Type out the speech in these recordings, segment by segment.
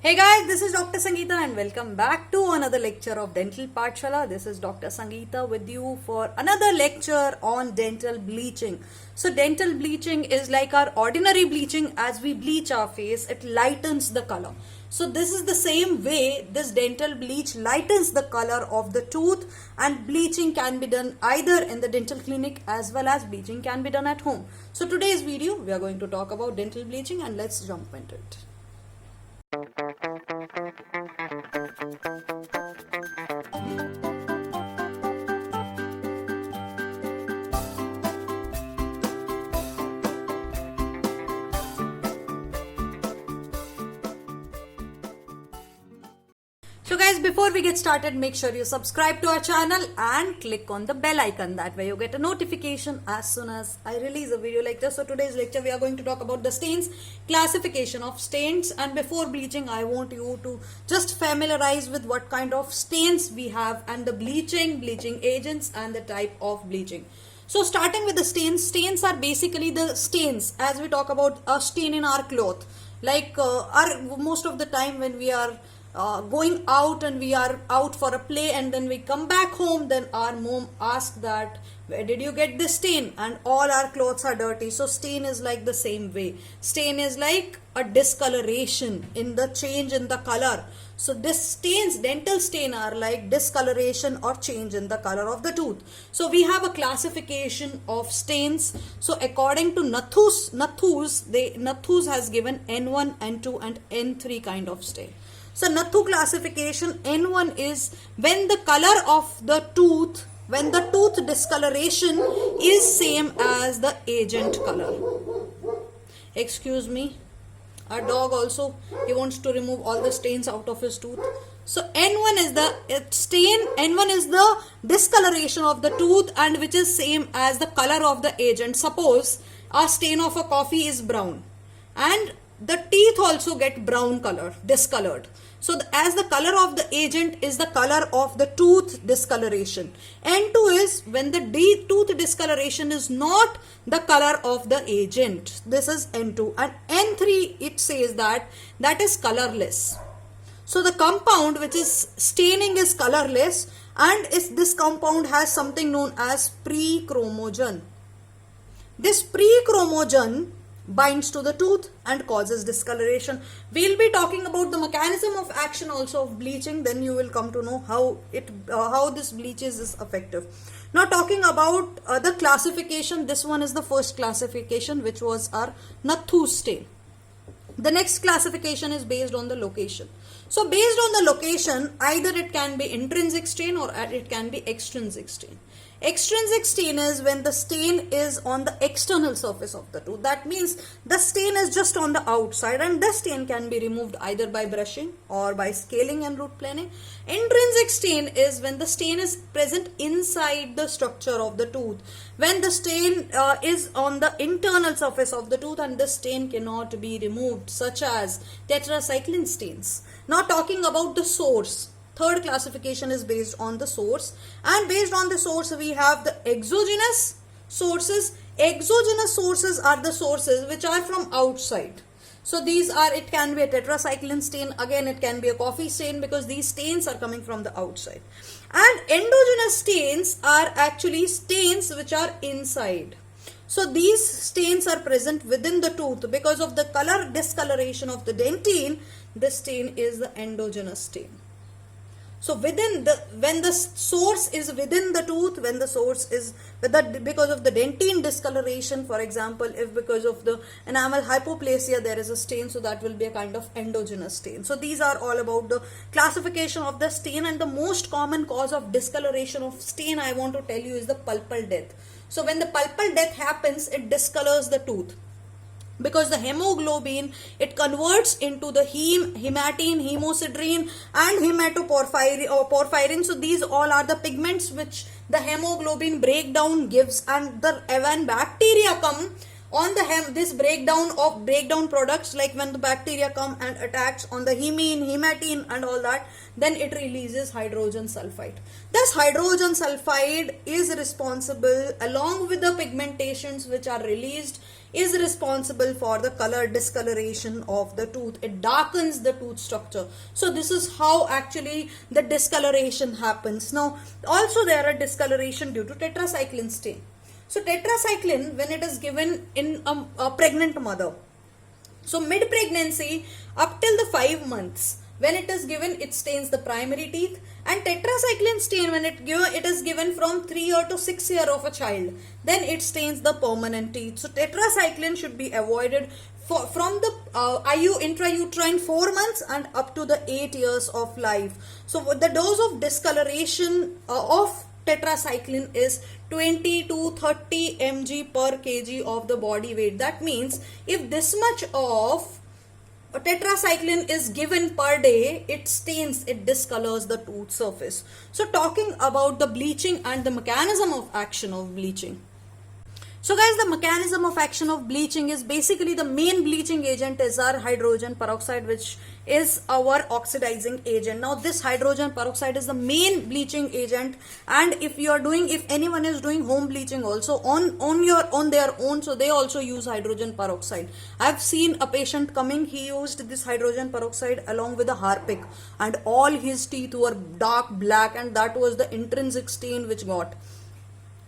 Hey guys, this is Dr. Sangeeta and welcome back to another lecture of Dental Pathshala. This is Dr. Sangeeta with you for another lecture on dental bleaching. So dental bleaching is like our ordinary bleaching. As we bleach our face, it lightens the color. So this is the same way this dental bleach lightens the color of the tooth, and bleaching can be done either in the dental clinic as well as bleaching can be done at home. So today's video we are going to talk about dental bleaching, and let's jump into it. So guys, before we get started, make sure you subscribe to our channel and click on the bell icon. That way you get a notification as soon as I release a video like this. So today's lecture we are going to talk about the stains, classification of stains, and before bleaching I want you to just familiarize with what kind of stains we have and the bleaching agents and the type of bleaching. So starting with the stains are basically the stains as we talk about a stain in our cloth. Like most of the time when we are going out and we are out for a play and then we come back home, then our mom asks that where did you get this stain, and all our clothes are dirty. So stain is like the same way. Stain is like a discoloration in the change in the color. So this stains, dental stain, are like discoloration or change in the color of the tooth. So we have a classification of stains. So according to Nathus has given N1, N2 and N3 kind of stain. So Nathu classification, N1 is when the color of the tooth, when the tooth discoloration is same as the agent color. Excuse me, our dog also, he wants to remove all the stains out of his tooth. So N1 is the stain, N1 is the discoloration of the tooth and which is same as the color of the agent. Suppose our stain of a coffee is brown and the teeth also get brown color, discolored. So as the color of the agent is the color of the tooth discoloration. N2 is when the tooth discoloration is not the color of the agent. This is N2. And N3, it says that is colorless. So the compound which is staining is colorless, and this compound has something known as pre-chromogen. This pre-chromogen binds to the tooth and causes discoloration. We'll be talking about the mechanism of action also of bleaching, then you will come to know how this bleaches is effective. Now talking about the classification, this one is the first classification which was our Nathu stain. The next classification is based on the location. So based on the location, either it can be intrinsic stain or it can be extrinsic stain. Extrinsic stain is when the stain is on the external surface of the tooth. That means the stain is just on the outside, and the stain can be removed either by brushing or by scaling and root planing. Intrinsic stain is when the stain is present inside the structure of the tooth. When the stain is on the internal surface of the tooth and the stain cannot be removed, such as tetracycline stains. Now talking about the source. Third classification is based on the source, and based on the source we have the exogenous sources. Exogenous sources are the sources which are from outside. So these are, it can be a tetracycline stain, again it can be a coffee stain, because these stains are coming from the outside. And endogenous stains are actually stains which are inside. So these stains are present within the tooth because of the color discoloration of the dentine. This stain is the endogenous stain. So when the source is within the tooth, when the source is because of the dentine discoloration, for example, if because of the enamel hypoplasia there is a stain, so that will be a kind of endogenous stain. So these are all about the classification of the stain, and the most common cause of discoloration of stain I want to tell you is the pulpal death. So when the pulpal death happens, it discolors the tooth, because the hemoglobin, it converts into the hematine, hemosiderin and hematoporphyrin. So these all are the pigments which the hemoglobin breakdown gives, and when bacteria come on the this breakdown products, like when the bacteria come and attacks on the hematine and all that, then it releases hydrogen sulfide. Thus hydrogen sulfide is responsible, along with the pigmentations which are released is responsible for the color discoloration of the tooth. It darkens the tooth structure. So this is how actually the discoloration happens. Now also there are discoloration due to tetracycline stain. So tetracycline, when it is given in a pregnant mother, so mid-pregnancy up till the 5 months, when it is given, it stains the primary teeth, and tetracycline stain when it is given from 3 year to 6 year of a child, then it stains the permanent teeth. So tetracycline should be avoided from the intrauterine 4 months and up to the 8 years of life. So the dose of discoloration of tetracycline is 20 to 30 mg per kg of the body weight. That means if this much of tetracycline is given per day, it stains, it discolors the tooth surface. So talking about the bleaching and the mechanism of action of bleaching. So guys, the mechanism of action of bleaching is basically the main bleaching agent is our hydrogen peroxide, which is our oxidizing agent. Now this hydrogen peroxide is the main bleaching agent, and if anyone is doing home bleaching also on their own, so they also use hydrogen peroxide. I've seen a patient coming, he used this hydrogen peroxide along with a Harpic, and all his teeth were dark black, and that was the intrinsic stain which got.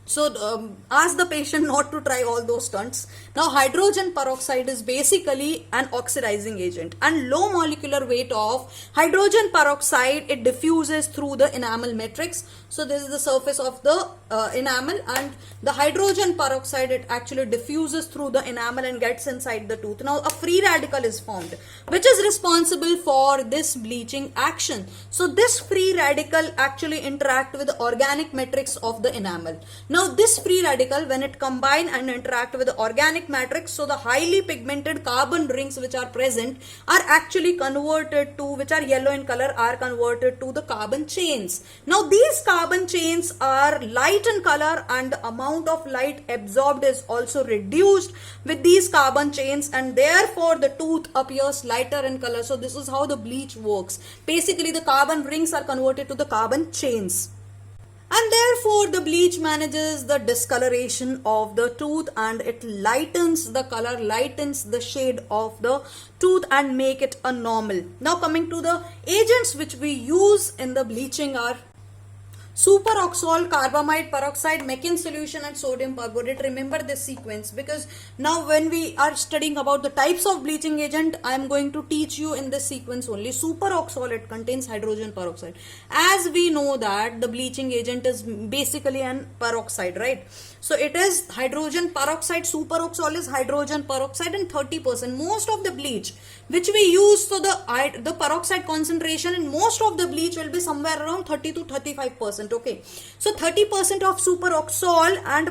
So ask the patient not to try all those stunts. Now hydrogen peroxide is basically an oxidizing agent, and low molecular weight of hydrogen peroxide, it diffuses through the enamel matrix. So this is the surface of the enamel, and the hydrogen peroxide, it actually diffuses through the enamel and gets inside the tooth. Now a free radical is formed which is responsible for this bleaching action. So this free radical actually interact with the organic matrix of the enamel. Now this free radical, when it combine and interact with the organic matrix, so the highly pigmented carbon rings which are present are actually converted to, which are yellow in color, are converted to the carbon chains. Now these carbon chains are light in color, and the amount of light absorbed is also reduced with these carbon chains, and therefore the tooth appears lighter in color. So this is how the bleach works. Basically the carbon rings are converted to the carbon chains, and therefore the bleach manages the discoloration of the tooth, and it lightens the color, lightens the shade of the tooth and make it a normal. Now coming to the agents which we use in the bleaching are superoxole, carbamide peroxide, Mechin solution, and sodium perborate. Remember this sequence, because now when we are studying about the types of bleaching agent, I am going to teach you in this sequence only. Superoxole, it contains hydrogen peroxide. As we know that the bleaching agent is basically an peroxide, right? So it is hydrogen peroxide. Superoxole is hydrogen peroxide and 30%. Most of the bleach which we use, so the peroxide concentration in most of the bleach will be somewhere around 30 to 35%. Okay, so 30% of superoxole, and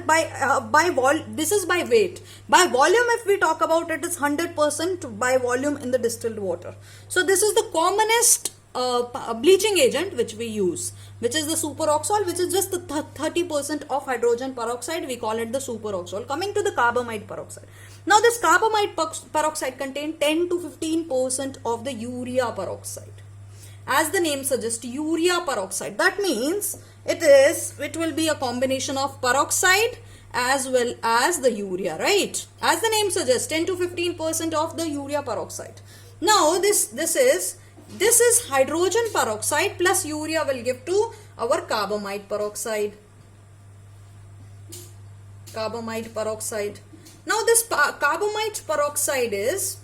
this is by weight. By volume, if we talk about it, is 100% by volume in the distilled water. So this is the commonest bleaching agent which we use, which is the superoxole, which is just the 30% of hydrogen peroxide. We call it the superoxole. Coming to the carbamide peroxide. Now this carbamide peroxide contains 10 to 15% of the urea peroxide. As the name suggests, urea peroxide. That means it will be a combination of peroxide as well as the urea, right? As the name suggests, 10 to 15% of the urea peroxide. Now this is hydrogen peroxide plus urea will give to our carbamide peroxide. Carbamide peroxide. Now this carbamide peroxide is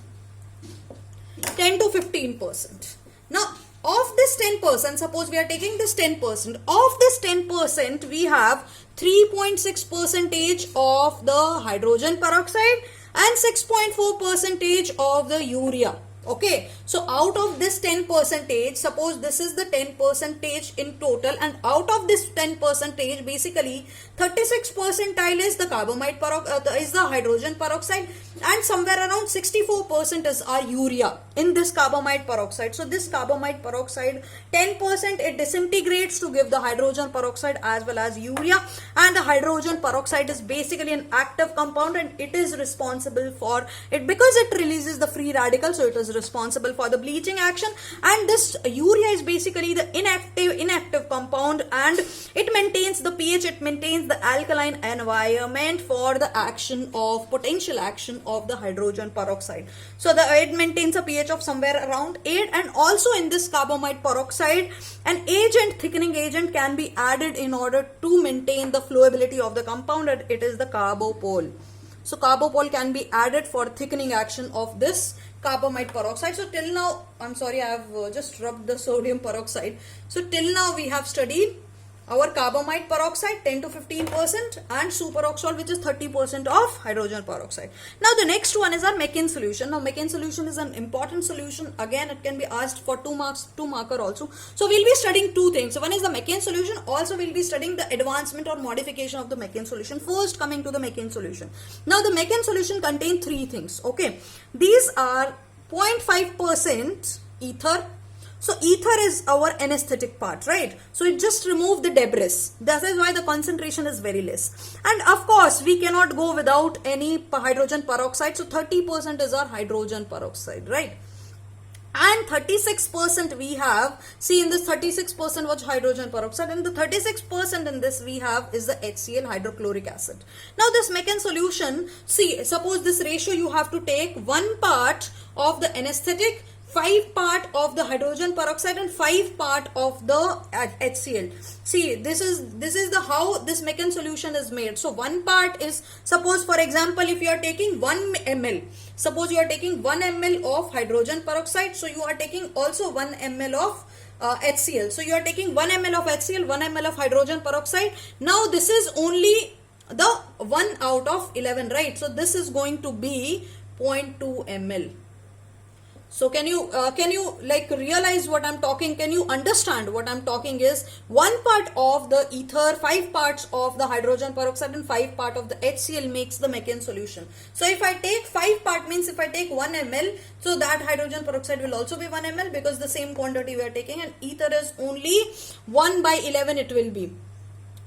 10 to 15%. Now of this 10%, suppose we are taking this 10%, of this 10% we have 3.6% of the hydrogen peroxide and 6.4% of the urea. Okay, so out of this 10%, suppose this is the 10% in total, and out of this 10%, basically 36 percentile is the carbamide is the hydrogen peroxide, and somewhere around 64% is our urea in this carbamide peroxide. So this carbamide peroxide, 10% it disintegrates to give the hydrogen peroxide as well as urea, and the hydrogen peroxide is basically an active compound, and it is responsible for it because it releases the free radical, so it is responsible for the bleaching action. And this urea is basically the inactive compound, and it maintains the pH, it maintains the alkaline environment for the action of potential action of the hydrogen peroxide. So it maintains a pH of somewhere around 8, and also in this carbamide peroxide an agent, thickening agent can be added in order to maintain the flowability of the compound, and it is the carbopol. So carbopol can be added for thickening action of this carbamide peroxide. So till now, I'm sorry, I have just rubbed the sodium peroxide. So till now we have studied our carbamide peroxide 10 to 15% and superoxole, which is 30% of hydrogen peroxide. Now the next one is our Mechan solution. Now Mechan solution is an important solution. Again, it can be asked for 2 marker also. So we'll be studying two things. So one is the Mechan solution. Also we'll be studying the advancement or modification of the Mechan solution. First, coming to the Mechan solution. Now the Mechan solution contains three things. Okay, these are 0.5% ether. So ether is our anesthetic part, right? So it just removes the debris. That is why the concentration is very less. And of course, we cannot go without any hydrogen peroxide. So 30% is our hydrogen peroxide, right? And 36% we have, see in this 36% was hydrogen peroxide, and the 36% in this we have is the HCl, hydrochloric acid. Now this Mechan solution, see, suppose this ratio you have to take 1 part of the anesthetic, 5 part of the hydrogen peroxide, and 5 part of the HCl. See, this is the how this Mechan solution is made. So 1 part is, suppose for example, if you are taking 1 ml, suppose you are taking 1 ml of hydrogen peroxide, so you are taking also 1 ml of HCl. So you are taking 1 ml of HCl, 1 ml of hydrogen peroxide. Now this is only the 1 out of 11, right? So this is going to be 0.2 ml. So can you like realize what I'm talking? Can you understand what I'm talking is 1 part of the ether, 5 parts of the hydrogen peroxide, and 5 part of the HCl makes the Mechan solution. So if I take 5 part, means if I take 1 ml, so that hydrogen peroxide will also be 1 ml because the same quantity we are taking, and ether is only 1 by 11 it will be.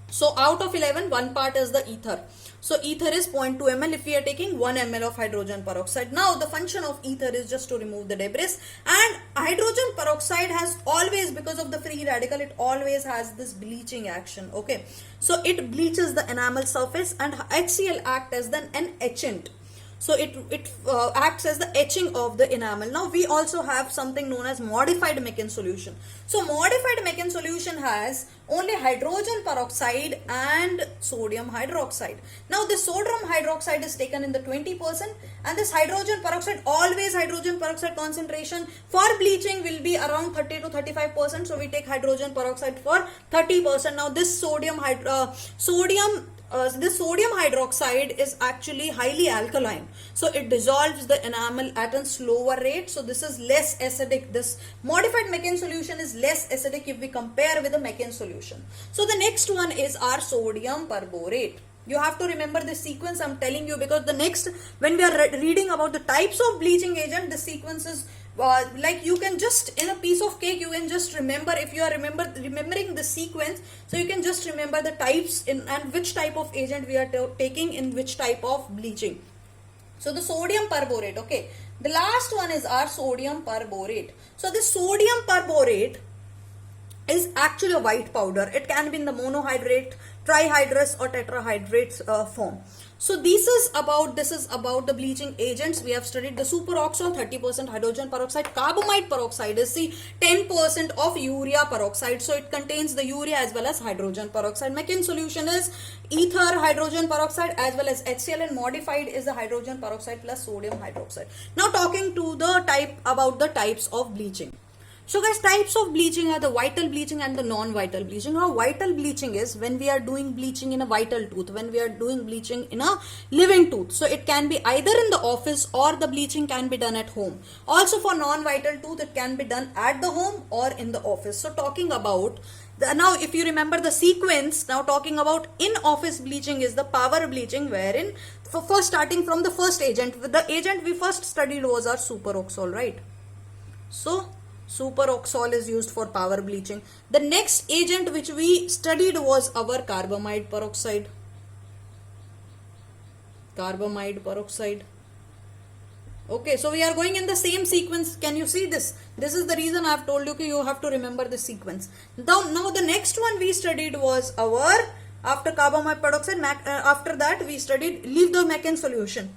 So out of 11, 1 part is the ether. So ether is 0.2 ml if we are taking 1 ml of hydrogen peroxide. Now the function of ether is just to remove the debris, and hydrogen peroxide has always, because of the free radical, it always has this bleaching action. Okay, so it bleaches the enamel surface, and HCl acts as an etchant. So it acts as the etching of the enamel. Now we also have something known as modified Mechan solution. So modified Mechan solution has only hydrogen peroxide and sodium hydroxide. Now the sodium hydroxide is taken in the 20%, and this hydrogen peroxide, always hydrogen peroxide concentration for bleaching will be around 30 to 35%. So we take hydrogen peroxide for 30%. Now this sodium hydroxide is actually highly alkaline, so it dissolves the enamel at a slower rate. So this is less acidic. This modified Mechan solution is less acidic if we compare with the Mechan solution. So the next one is our sodium perborate. You have to remember the sequence I'm telling you, because the next, when we are reading about the types of bleaching agent, the sequence is like you can just, in a piece of cake, you can just remember, if you are remembering the sequence, so you can just remember the types and which type of agent we are taking in which type of bleaching. So the sodium perborate, okay. The last one is our sodium perborate. So the sodium perborate is actually a white powder. It can be in the monohydrate, trihydrous, or tetrahydrate form. So this is about the bleaching agents. We have studied the superoxole, 30% hydrogen peroxide. Carbamide peroxide is 10% of urea peroxide. So it contains the urea as well as hydrogen peroxide. Mechan solution is ether, hydrogen peroxide as well as HCl, and modified is the hydrogen peroxide plus sodium hydroxide. Now talking to the about the types of bleaching. So guys, types of bleaching are the vital bleaching and the non-vital bleaching. Now vital bleaching is when we are doing bleaching in a vital tooth, when we are doing bleaching in a living tooth. So it can be either in the office or the bleaching can be done at home. Also for non-vital tooth, it can be done at the home or in the office. So talking about now if you remember the sequence, now talking about in office bleaching is the power bleaching, wherein for first starting from the first agent, the agent we first studied was our superoxole, right? So superoxole is used for power bleaching. The next agent which we studied was our carbamide peroxide. Carbamide peroxide. Okay, so we are going in the same sequence. Can you see this? This is the reason I have told you that you have to remember the sequence. Now the next one we studied was our, after carbamide peroxide, after that we studied Levedon-Meccan solution.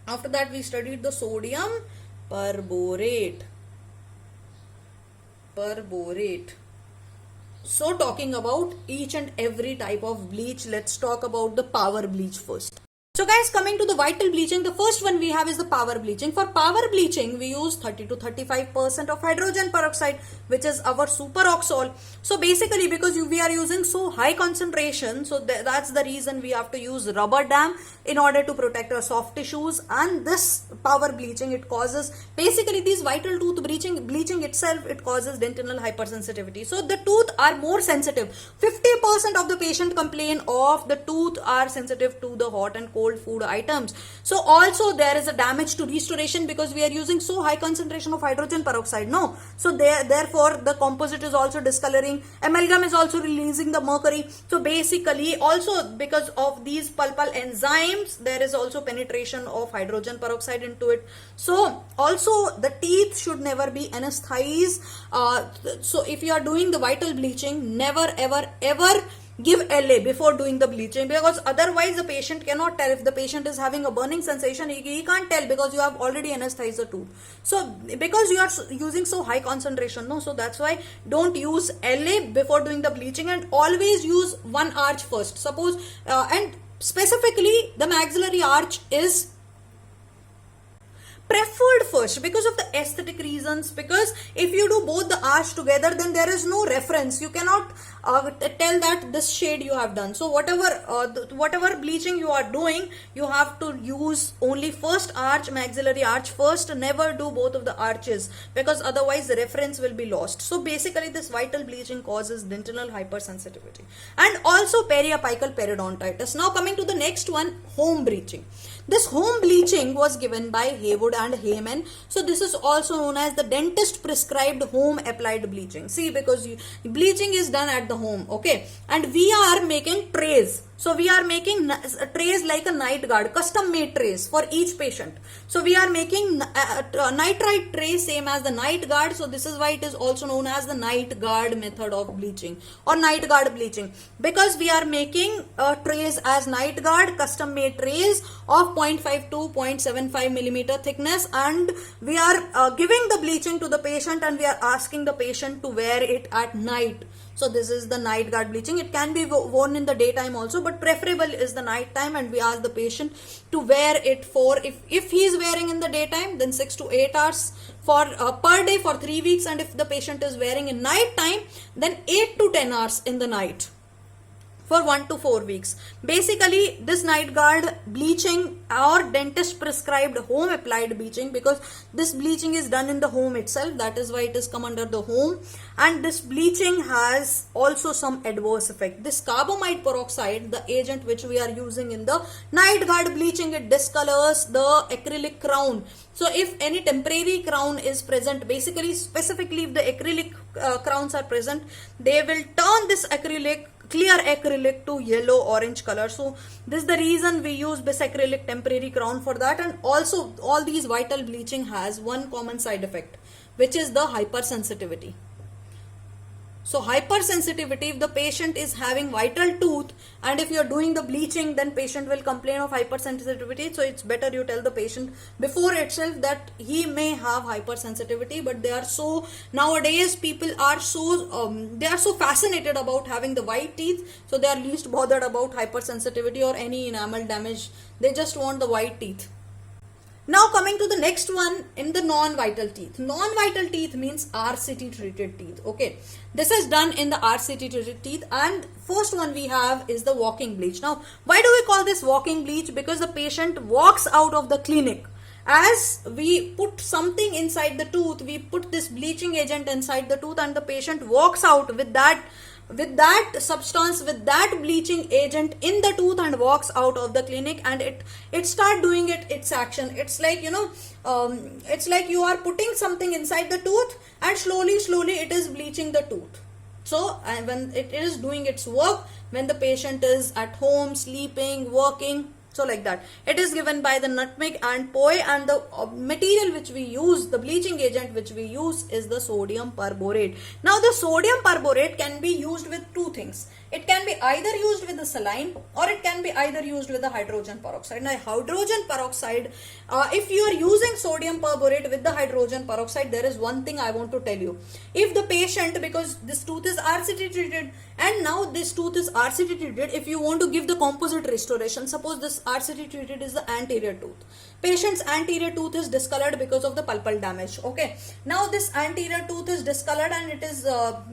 After that we studied the sodium perborate. So talking about each and every type of bleach, let's talk about the power bleach first. So guys, coming to the vital bleaching, the first one we have is the power bleaching. For power bleaching, we use 30 to 35% of hydrogen peroxide, which is our superoxole. So basically, because we are using so high concentration, so that's the reason we have to use rubber dam in order to protect our soft tissues. And this power bleaching, it causes, basically these vital tooth bleaching itself, it causes dentinal hypersensitivity. So the tooth are more sensitive. 50% of the patient complain of the tooth are sensitive to the hot and cold food items. So also there is a damage to restoration because we are using so high concentration of hydrogen peroxide. No, so therefore the composite is also discoloring. Amalgam is also releasing the mercury. So basically also because of these pulpal enzymes, there is also penetration of hydrogen peroxide into it. So also the teeth should never be anesthetized. So if you are doing the vital bleaching, never ever give LA before doing the bleaching, because otherwise the patient cannot tell. If the patient is having a burning sensation, he can't tell because you have already anesthetized the tooth. So because you are using so high concentration, no, so that's why don't use LA before doing the bleaching, and always use one arch first. Suppose and specifically the maxillary arch is preferred first because of the aesthetic reasons, because if you do both the arch together, then there is no reference. You cannot tell that this shade you have done. So whatever bleaching you are doing, you have to use only first arch, maxillary arch first. Never do both of the arches, because otherwise the reference will be lost. So basically this vital bleaching causes dentinal hypersensitivity and also periapical periodontitis. Now coming to the next one, home bleaching. This home bleaching was given by Haywood and Heyman. So this is also known as the dentist prescribed home applied bleaching. See, because bleaching is done at the home, okay, and we are making trays. So we are making trays like a night guard, custom made trays for each patient. So we are making nitrite trays same as the night guard. So this is why it is also known as the night guard method of bleaching or night guard bleaching, because we are making trays as night guard, custom made trays of 0.5 to 0.75 millimeter thickness, and we are giving the bleaching to the patient and we are asking the patient to wear it at night. So this is the night guard bleaching. It can be worn in the daytime also, but preferable is the night time, and we ask the patient to wear it for, if he is wearing in the daytime, then 6 to 8 hours for per day for 3 weeks, and if the patient is wearing in night time, then 8 to 10 hours in the night for 1 to 4 weeks. Basically this night guard bleaching or dentist prescribed home applied bleaching, because this bleaching is done in the home itself, that is why it is come under the home. And this bleaching has also some adverse effect. This carbamide peroxide, the agent which we are using in the night guard bleaching, it discolors the acrylic crown. So if any temporary crown is present, basically specifically if the acrylic crowns are present, they will turn this clear acrylic to yellow orange color. So this is the reason we use bisacrylic temporary crown for that. And also all these vital bleaching has one common side effect, which is the hypersensitivity. So hypersensitivity, if the patient is having vital tooth and if you are doing the bleaching, then patient will complain of hypersensitivity. So it's better you tell the patient before itself that he may have hypersensitivity. But they are so, nowadays people are so they are so fascinated about having the white teeth, so they are least bothered about hypersensitivity or any enamel damage. They just want the white teeth. Now coming to the next one in the non-vital teeth. Non-vital teeth means RCT treated teeth. Okay, this is done in the RCT treated teeth, and first one we have is the walking bleach. Now why do we call this walking bleach? Because the patient walks out of the clinic. As we put something inside the tooth, we put this bleaching agent inside the tooth, and the patient walks out with that substance, with that bleaching agent in the tooth, and walks out of the clinic, and it start doing its action. It's like, it's like you are putting something inside the tooth, and slowly it is bleaching the tooth. So when it is doing its work, when the patient is at home, sleeping, working, so like that, it is given by the nutmeg and poi, and the material which we use, the bleaching agent which we use, is the sodium perborate. Now the sodium perborate can be used with two things. It can be either used with the saline, or it can be either used with the hydrogen peroxide. Now hydrogen peroxide, if you are using sodium perborate with the hydrogen peroxide, there is one thing I want to tell you. If the patient, because this tooth is RCT treated, and now this tooth is RCT treated, if you want to give the composite restoration, suppose this RCT treated is the anterior tooth. Patient's anterior tooth is discolored because of the pulpal damage. Okay, now this anterior tooth is discolored, and it is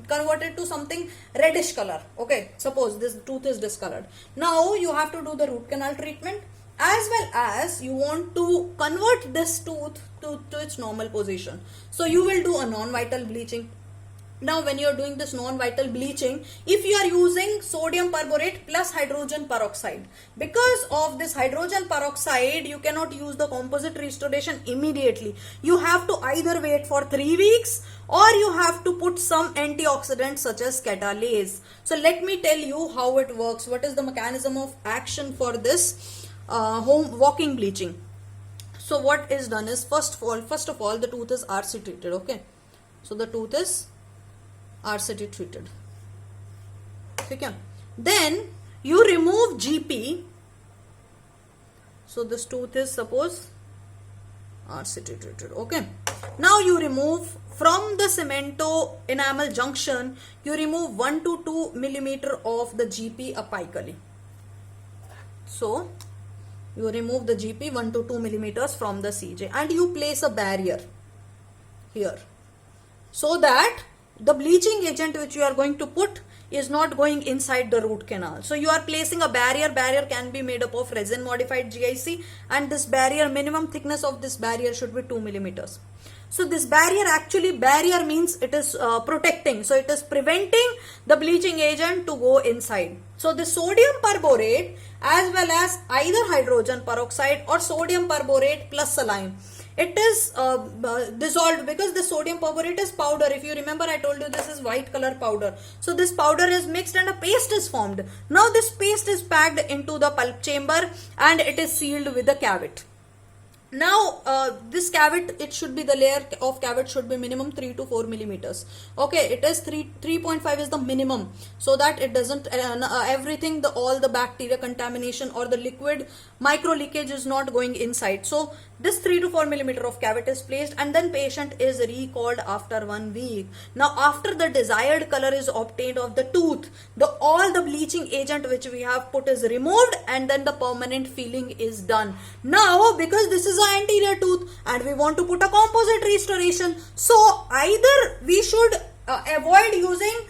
converted to something reddish color. Okay, suppose this tooth is discolored. Now you have to do the root canal treatment, as well as you want to convert this tooth to its normal position. So you will do a non-vital bleaching. Now when you are doing this non-vital bleaching, if you are using sodium perborate plus hydrogen peroxide, because of this hydrogen peroxide, you cannot use the composite restoration immediately. You have to either wait for 3 weeks, or you have to put some antioxidants such as catalase. So let me tell you how it works. What is the mechanism of action for this home walking bleaching? So what is done is, first of all the tooth is RCT treated. Okay, so the tooth is RCT treated. Okay, then you remove GP. So this tooth is, suppose, RCT treated. Okay, now you remove from the cemento enamel junction, you remove 1 to 2 millimeter of the GP apically. So you remove the GP 1 to 2 millimeters from the CJ, and you place a barrier here, so that the bleaching agent which you are going to put is not going inside the root canal. So you are placing a barrier. Barrier can be made up of resin modified GIC, and this barrier, minimum thickness of this barrier should be 2 millimeters. So this barrier, actually barrier means it is protecting, so it is preventing the bleaching agent to go inside. So the sodium perborate, as well as either hydrogen peroxide or sodium perborate plus saline, it is dissolved, because the sodium perborate is powder. If you remember, I told you this is white color powder. So this powder is mixed and a paste is formed. Now this paste is packed into the pulp chamber, and it is sealed with a cavite. Now this cavite, it should be, the layer of cavite should be minimum 3 to 4 millimeters. Okay, it is 3.5 is the minimum, so that it doesn't everything, all the bacteria contamination or the liquid micro leakage is not going inside. So this 3 to 4 millimeter of cavite is placed, and then patient is recalled after 1 week. Now after the desired color is obtained of the tooth, all the bleaching agent which we have put is removed, and then the permanent filling is done. Now because this is an anterior tooth and we want to put a composite restoration, so either we should avoid using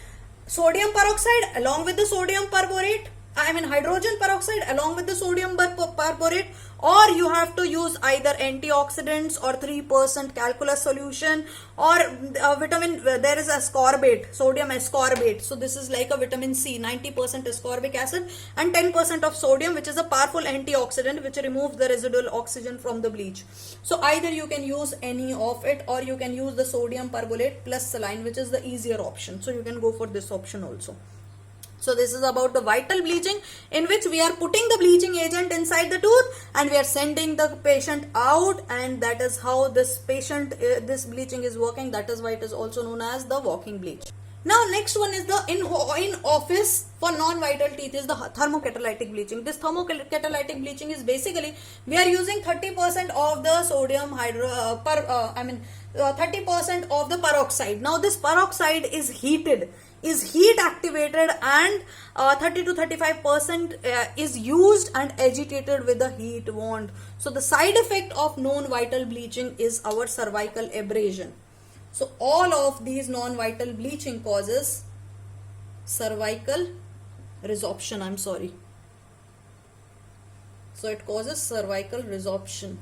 sodium peroxide along with the sodium perborate, hydrogen peroxide along with the sodium perborate, or you have to use either antioxidants or 3% calculus solution, or vitamin, there is ascorbate, sodium ascorbate. So this is like a vitamin C, 90% ascorbic acid and 10% of sodium, which is a powerful antioxidant which removes the residual oxygen from the bleach. So either you can use any of it, or you can use the sodium perborate plus saline, which is the easier option. So you can go for this option also. So this is about the vital bleaching, in which we are putting the bleaching agent inside the tooth and we are sending the patient out, and that is how this this bleaching is working. That is why it is also known as the walking bleach. Now next one is the in office for non-vital teeth is the thermocatalytic bleaching. This thermocatalytic bleaching is basically, we are using 30% of the sodium 30% of the peroxide. Now this peroxide is heated, is heat activated, and 30 to 35% is used and agitated with the heat wand. So the side effect of non-vital bleaching is our cervical abrasion. So all of these non-vital bleaching causes cervical resorption. I'm sorry. So it causes cervical resorption.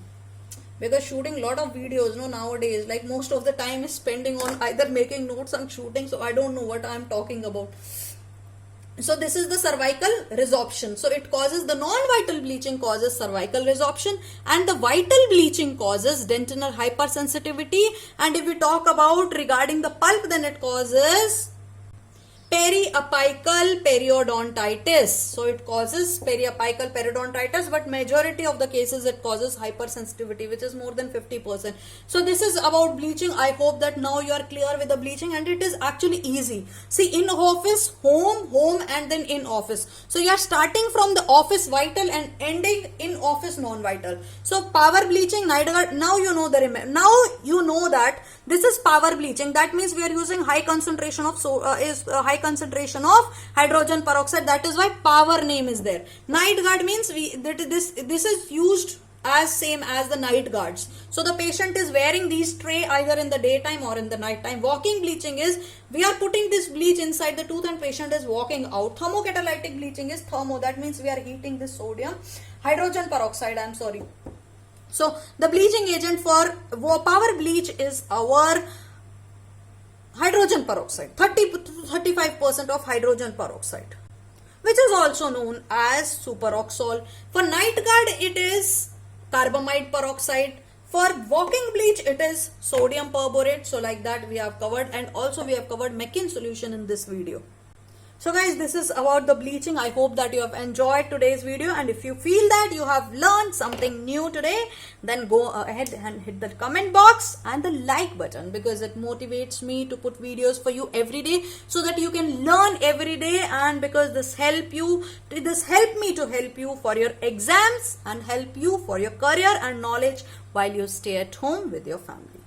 Because shooting lot of videos, nowadays, like most of the time is spending on either making notes and shooting, so I don't know what I'm talking about. So this is the cervical resorption. So it causes, the non-vital bleaching causes cervical resorption, and the vital bleaching causes dentinal hypersensitivity. And if we talk about regarding the pulp, then it causes periapical periodontitis. So it causes periapical periodontitis, but majority of the cases it causes hypersensitivity, which is more than 50%. So this is about bleaching. I hope that now you are clear with the bleaching, and it is actually easy. See, in office, home, and then in office. So you are starting from the office vital and ending in office non-vital. So power bleaching, night guard. Now you know that this is power bleaching. That means we are using high concentration of high concentration of hydrogen peroxide. That is why power name is there. Night guard means this is used as same as the night guards. So the patient is wearing these tray either in the daytime or in the night time. Walking bleaching is we are putting this bleach inside the tooth and patient is walking out. Thermocatalytic bleaching is thermo. That means we are heating this sodium. Hydrogen peroxide, I'm sorry. So the bleaching agent for power bleach is our hydrogen peroxide, 30 to 35% of hydrogen peroxide, which is also known as superoxole. For night guard, it is carbamide peroxide. For walking bleach, it is sodium perborate. So like that we have covered, and also we have covered Meckin solution in this video. So guys, this is about the bleaching. I hope that you have enjoyed today's video, and if you feel that you have learned something new today, then go ahead and hit the comment box and the like button, because it motivates me to put videos for you every day so that you can learn every day, and because this help me to help you for your exams and help you for your career and knowledge while you stay at home with your family.